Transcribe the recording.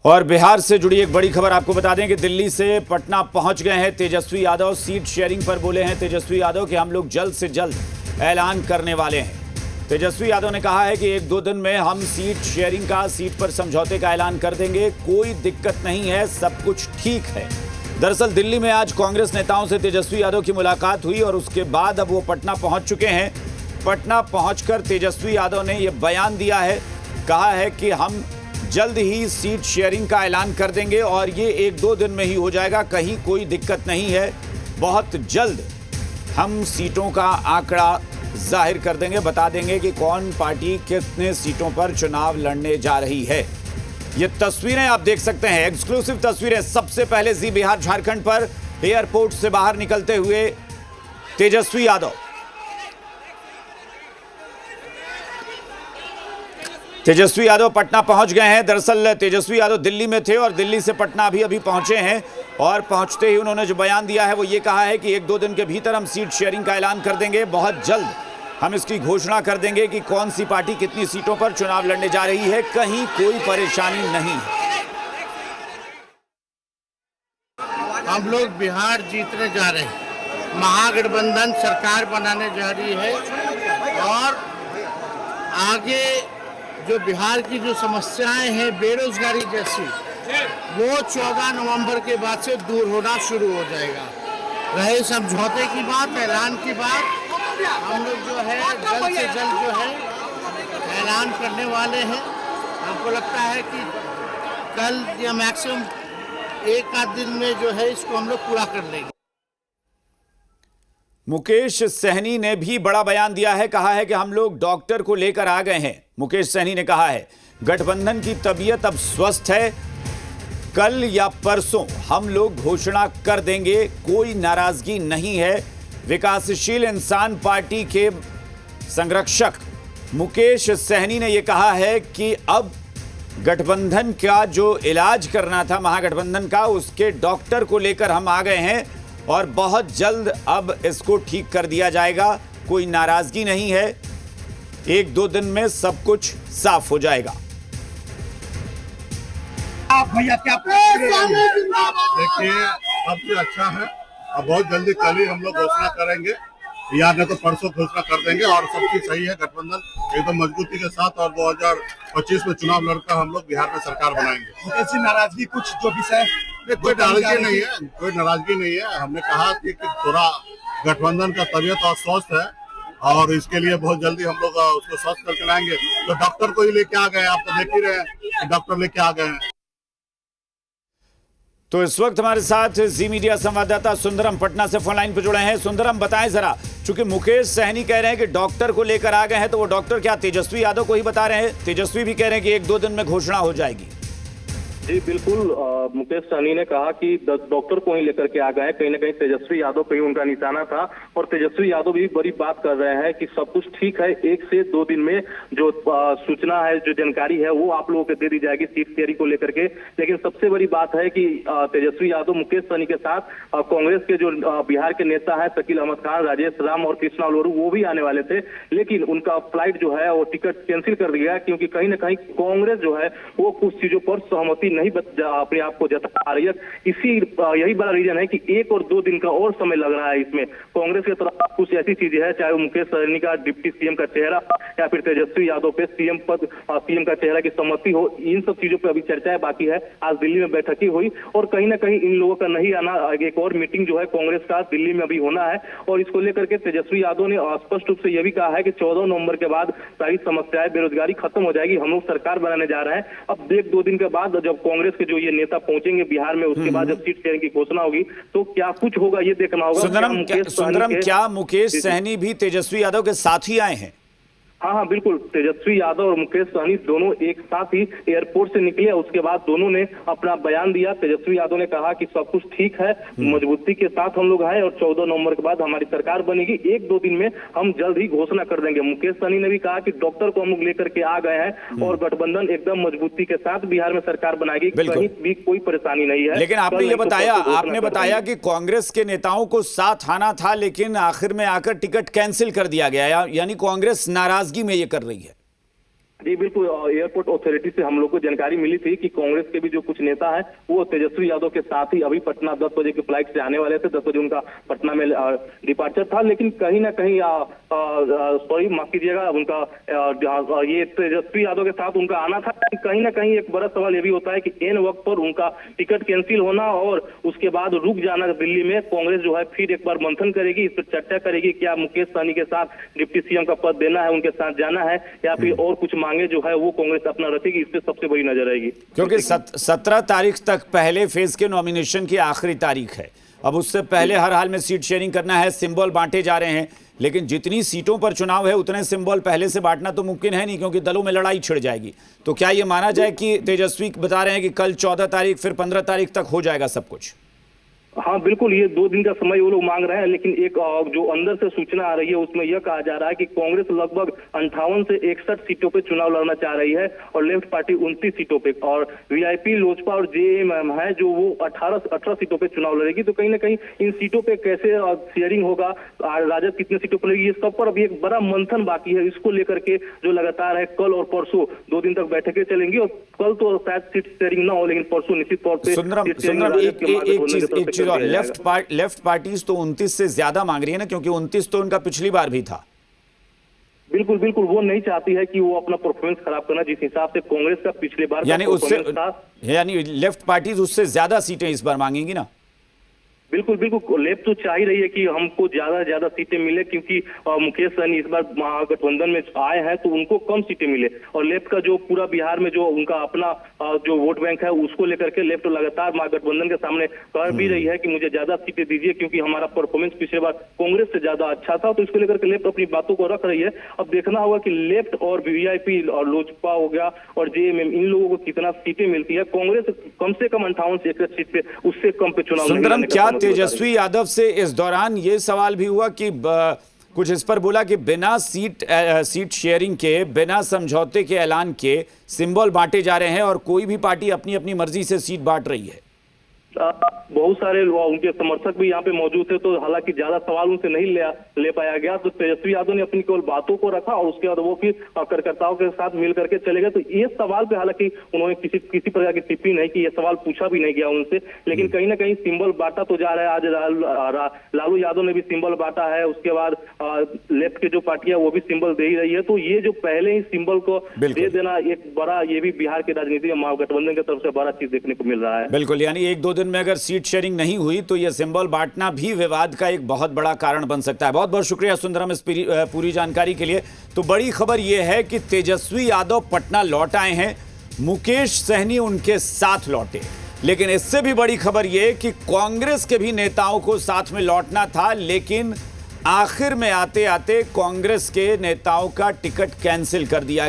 और बिहार से जुड़ी एक बड़ी खबर आपको बता दें कि दिल्ली से पटना पहुंच गए हैं तेजस्वी यादव। सीट शेयरिंग पर बोले हैं तेजस्वी यादव कि हम लोग जल्द से जल्द ऐलान करने वाले हैं। तेजस्वी यादव ने कहा है कि 1-2 दिन में हम सीट शेयरिंग का, सीट पर समझौते का ऐलान कर देंगे। कोई दिक्कत नहीं है, सब कुछ ठीक है। दरअसल दिल्ली में आज कांग्रेस नेताओं से तेजस्वी यादव की मुलाकात हुई और उसके बाद अब वो पटना पहुंच चुके हैं। पटना पहुंचकर तेजस्वी यादव ने यह बयान दिया है, कहा है कि हम जल्द ही सीट शेयरिंग का ऐलान कर देंगे और ये 1-2 दिन में ही हो जाएगा, कहीं कोई दिक्कत नहीं है। बहुत जल्द हम सीटों का आंकड़ा जाहिर कर देंगे, बता देंगे कि कौन पार्टी कितने सीटों पर चुनाव लड़ने जा रही है। ये तस्वीरें आप देख सकते हैं, एक्सक्लूसिव तस्वीरें। सबसे पहले जी बिहार झारखंड पर एयरपोर्ट से बाहर निकलते हुए तेजस्वी यादव। तेजस्वी यादव पटना पहुंच गए हैं। दरअसल तेजस्वी यादव दिल्ली में थे और दिल्ली से पटना अभी पहुंचे हैं और पहुंचते ही उन्होंने जो बयान दिया है वो ये कहा है कि 1-2 दिन के भीतर हम सीट शेयरिंग का ऐलान कर देंगे। बहुत जल्द हम इसकी घोषणा कर देंगे कि कौन सी पार्टी कितनी सीटों पर चुनाव लड़ने जा रही है, कहीं कोई परेशानी नहीं। हम लोग बिहार जीतने जा रहे हैं, महागठबंधन सरकार बनाने जा रही है और आगे जो बिहार की जो समस्याएं हैं बेरोजगारी जैसी, वो 14 नवंबर के बाद से दूर होना शुरू हो जाएगा। रहे समझौते की बात, ऐलान की बात, हम लोग जो है जल्द से जल्द जो है ऐलान करने वाले हैं। हमको लगता है कि कल या मैक्सिमम 1-8 दिन में जो है इसको हम लोग पूरा कर लेंगे। मुकेश सहनी ने भी बड़ा बयान दिया है, कहा है कि हम लोग डॉक्टर को लेकर आ गए हैं। मुकेश सहनी ने कहा है गठबंधन की तबीयत अब स्वस्थ है, कल या परसों हम लोग घोषणा कर देंगे, कोई नाराजगी नहीं है। विकासशील इंसान पार्टी के संरक्षक मुकेश सहनी ने यह कहा है कि अब गठबंधन का जो इलाज करना था महागठबंधन का, उसके डॉक्टर को लेकर हम आ गए हैं और बहुत जल्द अब इसको ठीक कर दिया जाएगा, कोई नाराजगी नहीं है, 1-2 दिन में सब कुछ साफ हो जाएगा। आप भैया क्या देखिए, सबसे अच्छा है। अब बहुत जल्दी कल ही हम लोग घोषणा करेंगे या नहीं तो परसों घोषणा कर देंगे और सब चीज सही है। गठबंधन एकदम मजबूती के साथ और 2025 में चुनाव लड़कर हम लोग बिहार में सरकार बनाएंगे। ऐसी नाराजगी कुछ जो विषय कोई नाराजगी नहीं है, कोई नाराजगी नहीं है। हमने कहा कि थोड़ा गठबंधन का तबीयत और स्वस्थ है और इसके लिए बहुत जल्दी हम लोग उसको स्वस्थ करके लाएंगे। तो डॉक्टर को ही लेके आ गए, आप तो देख ही रहे हैं, डॉक्टर लेके आ गए हैं। तो इस वक्त हमारे साथ जी मीडिया संवाददाता सुंदरम पटना से फोन लाइन पर जुड़े हैं। सुंदरम, बताएं जरा, चूंकि मुकेश सहनी कह रहे हैं कि डॉक्टर को लेकर आ गए हैं, तो वो डॉक्टर क्या तेजस्वी यादव को ही बता रहे हैं? तेजस्वी भी कह रहे हैं कि 1-2 दिन में घोषणा हो जाएगी। जी बिल्कुल, मुकेश सहनी ने कहा कि डॉक्टर को ही लेकर के आ गए हैं। कहीं ना कहीं तेजस्वी यादव पे ही उनका निशाना था और तेजस्वी यादव भी बड़ी बात कर रहे हैं कि सब कुछ ठीक है, 1 से 2 दिन में जो सूचना है, जो जानकारी है, वो आप लोगों को दे दी जाएगी सीट शेयरिंग को लेकर के। लेकिन सबसे बड़ी बात है कि तेजस्वी यादव मुकेश सहनी के साथ कांग्रेस के जो बिहार के नेता है शकील अहमद खान, राजेश राम और कृष्णा लोरू, वो भी आने वाले थे, लेकिन उनका फ्लाइट जो है वो टिकट कैंसिल कर दिया, क्योंकि कहीं ना कहीं कांग्रेस जो है वो कुछ चीजों पर सहमति नहीं अपने आप को जता रही है। यही बड़ा रीजन है कि 1 और 2 दिन का और समय लग रहा है इसमें। कांग्रेस की तरफ कुछ ऐसी चीजें हैं, चाहे वो मुकेश सहनी का डिप्टी सीएम का चेहरा या फिर तेजस्वी यादव पे सीएम का चेहरा की सहमति हो, इन सब चीजों पे अभी चर्चाएं बाकी है। आज दिल्ली में बैठक ही हुई और कहीं ना कहीं इन लोगों का नहीं आना, एक और मीटिंग जो है कांग्रेस का दिल्ली में अभी होना है और इसको लेकर के तेजस्वी यादव ने स्पष्ट रूप से यह भी कहा है कि 14 नवंबर के बाद सारी समस्याएं, बेरोजगारी खत्म हो जाएगी, हम लोग सरकार बनाने जा रहे हैं। अब 1-2 दिन के बाद जब कांग्रेस के जो ये नेता पहुंचेंगे बिहार में, उसके बाद जब सीट शेयरिंग की घोषणा होगी तो क्या कुछ होगा ये देखना होगा। सुंदरम, क्या मुकेश सहनी भी तेजस्वी यादव के साथ ही आए हैं? हाँ बिल्कुल, तेजस्वी यादव और मुकेश सहनी दोनों एक साथ ही एयरपोर्ट से निकले। उसके बाद दोनों ने अपना बयान दिया। तेजस्वी यादव ने कहा कि सब कुछ ठीक है, मजबूती के साथ हम लोग आए और 14 नवंबर के बाद हमारी सरकार बनेगी, 1-2 दिन में हम जल्द ही घोषणा कर देंगे। मुकेश सहनी ने भी कहा कि डॉक्टर को हम लोग लेकर के आ गए हैं और गठबंधन एकदम मजबूती के साथ बिहार में सरकार बनाएगी, कहीं भी कोई परेशानी नहीं है। लेकिन आपने बताया कि कांग्रेस के नेताओं को साथ आना था, लेकिन आखिर में आकर टिकट कैंसिल कर दिया गया, यानी कांग्रेस नाराज में ये कर रही है। जी बिल्कुल, एयरपोर्ट अथॉरिटी से हम लोग को जानकारी मिली थी कि कांग्रेस के भी जो कुछ नेता हैं वो तेजस्वी यादव के साथ ही अभी पटना 10 बजे की फ्लाइट से आने वाले थे। 10 बजे उनका पटना में डिपार्चर था, लेकिन कहीं ना कहीं सॉरी माफ कीजिएगा, उनका ये तेजस्वी यादव के साथ उनका आना था। कहीं ना कहीं एक बड़ा सवाल ये भी होता है कि एन वक्त पर उनका टिकट कैंसिल होना और उसके बाद रुक जाना दिल्ली में। कांग्रेस जो है फिर एक बार मंथन करेगी, इस पर चर्चा करेगी, क्या मुकेश सहनी के साथ डिप्टी सीएम का पद देना है, उनके साथ जाना है, या फिर और कुछ मांगे जो है वो कांग्रेस अपना रखेगी। इस पे सबसे बड़ी नजर रहेगी, क्योंकि 17 तारीख तक पहले फेज के नॉमिनेशन की आखिरी तारीख है। अब उससे पहले हर हाल में सीट शेयरिंग करना है, सिंबल बांटे जा रहे हैं, लेकिन जितनी सीटों पर चुनाव है उतने सिंबल पहले से बांटना तो मुमकिन है नहीं, क्योंकि दलों में लड़ाई छिड़ जाएगी। तो क्या ये माना जाए कि तेजस्वी बता रहे हैं कि कल 14 तारीख फिर 15 तारीख तक हो जाएगा सब कुछ? हाँ बिल्कुल, ये 2 दिन का समय वो लोग मांग रहे हैं, लेकिन एक जो अंदर से सूचना आ रही है उसमें यह कहा जा रहा है कि कांग्रेस लगभग 58 से 61 सीटों पे चुनाव लड़ना चाह रही है और लेफ्ट पार्टी 29 सीटों पे, और वीआईपी, लोजपा और जेएमएम है जो वो 18 सीटों पे चुनाव लड़ेगी। तो कहीं ना कहीं इन सीटों पे कैसे शेयरिंग होगा, राजद कितने सीटों पर लड़ेगी, ये सब पर अभी एक बड़ा मंथन बाकी है। इसको लेकर के जो लगातार है कल और परसों 2 दिन तक बैठकें चलेंगी, और कल तो शायद सीट शेयरिंग ना हो, लेकिन परसों निश्चित तौर पर सुंदरम एक चीज और लेफ्ट पार्टीज तो 29 से ज्यादा मांग रही है ना, क्योंकि 29 तो उनका पिछली बार भी था। बिल्कुल बिल्कुल, वो नहीं चाहती है कि वो अपना परफॉर्मेंस खराब करना, जिस हिसाब से कांग्रेस का पिछले बार यानी लेफ्ट पार्टीज उससे ज्यादा सीटें इस बार मांगेंगी ना। बिल्कुल बिल्कुल, लेफ्ट तो चाह ही रही है कि हमको ज्यादा सीटें मिले, क्योंकि मुकेश सहनी इस बार महागठबंधन में आए हैं तो उनको कम सीटें मिले, और लेफ्ट का जो पूरा बिहार में जो उनका अपना जो वोट बैंक है उसको लेकर के लेफ्ट लगातार महागठबंधन के सामने कह भी रही है कि मुझे ज्यादा सीटें दीजिए, क्योंकि हमारा परफॉर्मेंस पिछले बार कांग्रेस से ज्यादा अच्छा था। तो इसको लेकर के लेफ्ट अपनी बातों को रख रही है। अब देखना होगा कि लेफ्ट और वीआईपी और लोजपा हो गया और जेएमएम, इन लोगों को कितना सीटें मिलती है। कांग्रेस कम से कम 58 से 61 सीट पे, उससे कम पे चुनाव। तेजस्वी यादव से इस दौरान ये सवाल भी हुआ कि कुछ इस पर बोला कि बिना सीट शेयरिंग के, बिना समझौते के ऐलान के सिंबल बांटे जा रहे हैं और कोई भी पार्टी अपनी अपनी मर्जी से सीट बांट रही है। बहुत सारे उनके समर्थक भी यहाँ पे मौजूद थे, तो हालांकि ज्यादा सवाल उनसे नहीं ले पाया गया। तो तेजस्वी यादव ने अपनी केवल बातों को रखा और उसके बाद वो फिर कार्यकर्ताओं के साथ मिल करके चले गए। तो ये सवाल पे हालांकि उन्होंने किसी प्रकार की टिप्पणी नहीं की, ये सवाल पूछा भी नहीं गया उनसे, लेकिन कहीं ना कहीं सिंबल बांटा तो जा रहा है। आज लालू यादव ने भी सिंबल बांटा है, उसके बाद लेफ्ट के जो पार्टियां वो भी सिंबल दे ही रही है। तो ये जो पहले ही सिंबल को दे देना एक बड़ा, ये भी बिहार की राजनीति में महागठबंधन की तरफ से बड़ा चीज देखने को मिल रहा है। बिल्कुल, यानी 1-2 दिन में अगर सीट शेयरिंग नहीं हुई तो यह सिंबल बांटना भी विवाद का एक बहुत बड़ा कारण बन सकता है। बहुत बहुत शुक्रिया सुंदरम इस पूरी जानकारी के लिए। तो बड़ी खबर यह है कि तेजस्वी यादव पटना लौट आए हैं, मुकेश सहनी उनके साथ लौटे, लेकिन इससे भी बड़ी खबर यह कि कांग्रेस के भी नेताओं को साथ में लौटना था, लेकिन आखिर में आते आते कांग्रेस के नेताओं का टिकट कैंसिल कर दिया